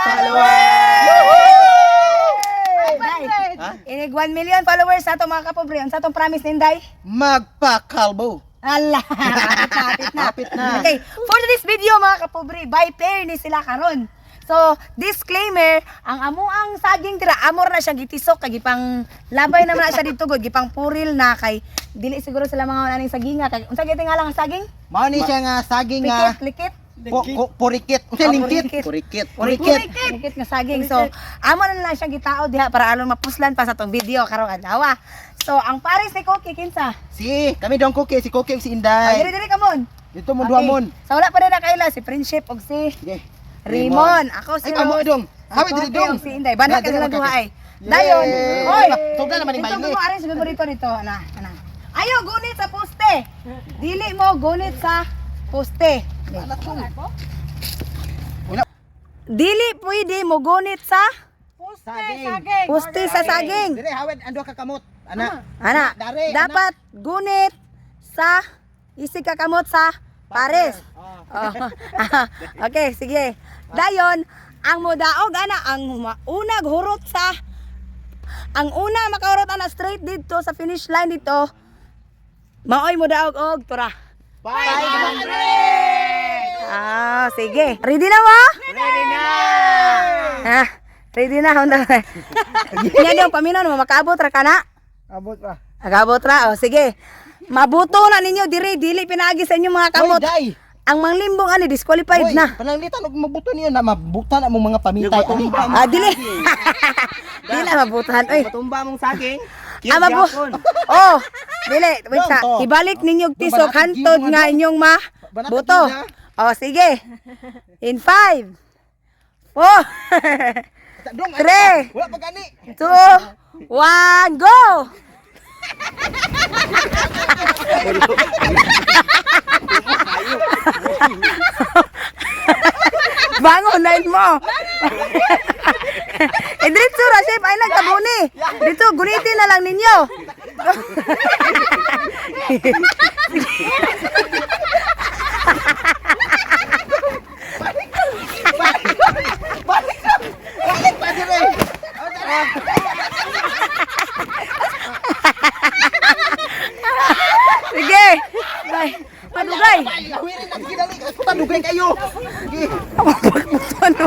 followers! Inig 1 million followers sa itong mga kapobre. Ang sa itong promise ninday? Magpakalbo. Allah, kapit na. Kapit na. Okay, for this video mga kapobre, by pair ni sila karon. So, disclaimer, ang amuang saging tira, amor na siya gitisok, kay gipang labay naman na siya dito, good, gipang puril na, kay dili siguro sila mga naning saginga, kay unsa gyud nga lang ang saging? Mao ni siya nga saging nga Likit. purikit. Unsa lingkit? Purikit. Purikit. Likit nga saging. So, amo na lang siya gitao diha para alon mapuslan pa sa tong video karong adlaw. So, ang pares ni Cookie kinsa? Kami dong Cookie, si Cookie ug si Diri Inday. kamon. Dito mo duha mon. So, wala pa rin na kaila si Friendship ug si Sige. Rimon. Ako si Ay, kamo dong. Hawi diri Cookie dong. ug si Inday. Banat ka nila duha ay. Yay! Dayon. Hoy, Tugda naman ni dito Mayle. mo arin sa memorito dito. Ana. Ayaw gunit sa poste. Dili mo gunit sa poste. Dili pwede mo gunit sa Saging. poste sa saging. Dire hawid ando ka kamot. Ana. Ana, Dari, dapat gunit sa isig kakamot sa pares. Oh. Okay, sige. Dayon, ang modaog ana ang unag hurot sa ang una makahurot ana straight dito sa finish line dito. Maoy modaog og tura. 500! Sige. Ready na mo? Ready na! Ready na honda. Nya daw paminaw mo makaabot ra kana? Abot pa. Agabot ra. O sige. Mabuto na ninyo dili pinaagi sa inyo mga kamot. Day. Ang manglimbong ani disqualified na. Pananglitan og mabuto niyo na mabutan na mong mga pamitay. Dili. Dili na mabutan. Oy. Matumba mong saging. Oh, dili. Wait sa. Ibalik ninyo og tisok hantod nga inyong buto. Oh, sige. In 5 4 3 Wala pa gani. 2 1 go. Bangon na mo. Diretso ra chef ay nagkabuni. Dito gunitin na lang ninyo. Balik pa dire. Sige. Bye. Padugay. Hawirin na gidali. Padugay kayo. Sige. Ano?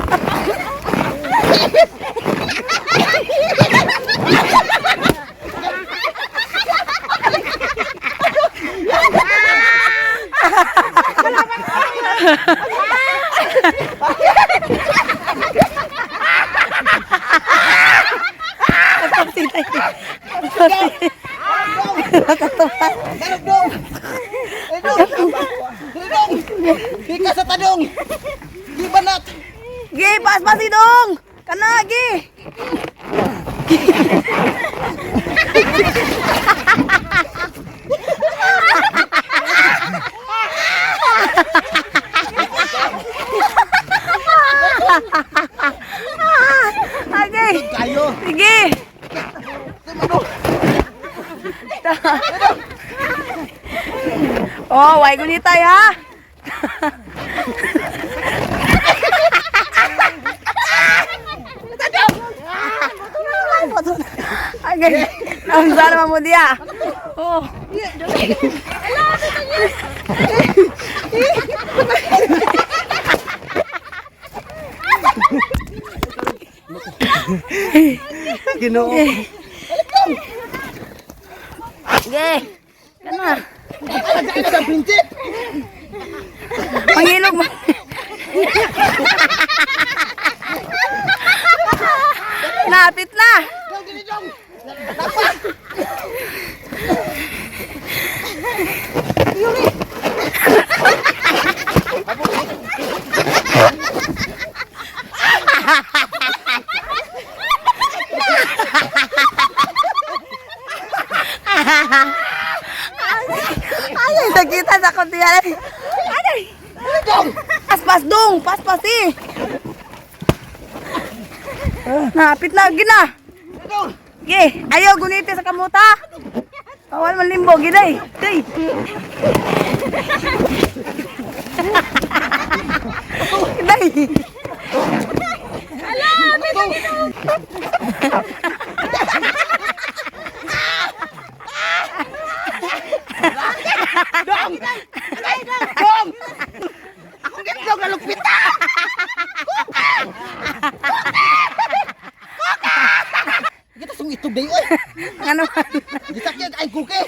Hika sa tadong. Di banat. Gi, pas dong. Kana gi. Okay. Kayo. Sige. Oh, why gunitay ha? Okay. Ang sana mo dia. Oh. Ginoo. Okay. Kana. Sa prinsip. Pangilog mo. Napit na. Ay, nakita sa kuntiyan. Ay, paspas dong, paspas eh. Napit na, gina. Ge, ayaw gunitin sa kamuta. Awal man limbo, giday. Day. Giday. malupita. Kita sung itog day oy. Ano? Gisakyan ay kuke.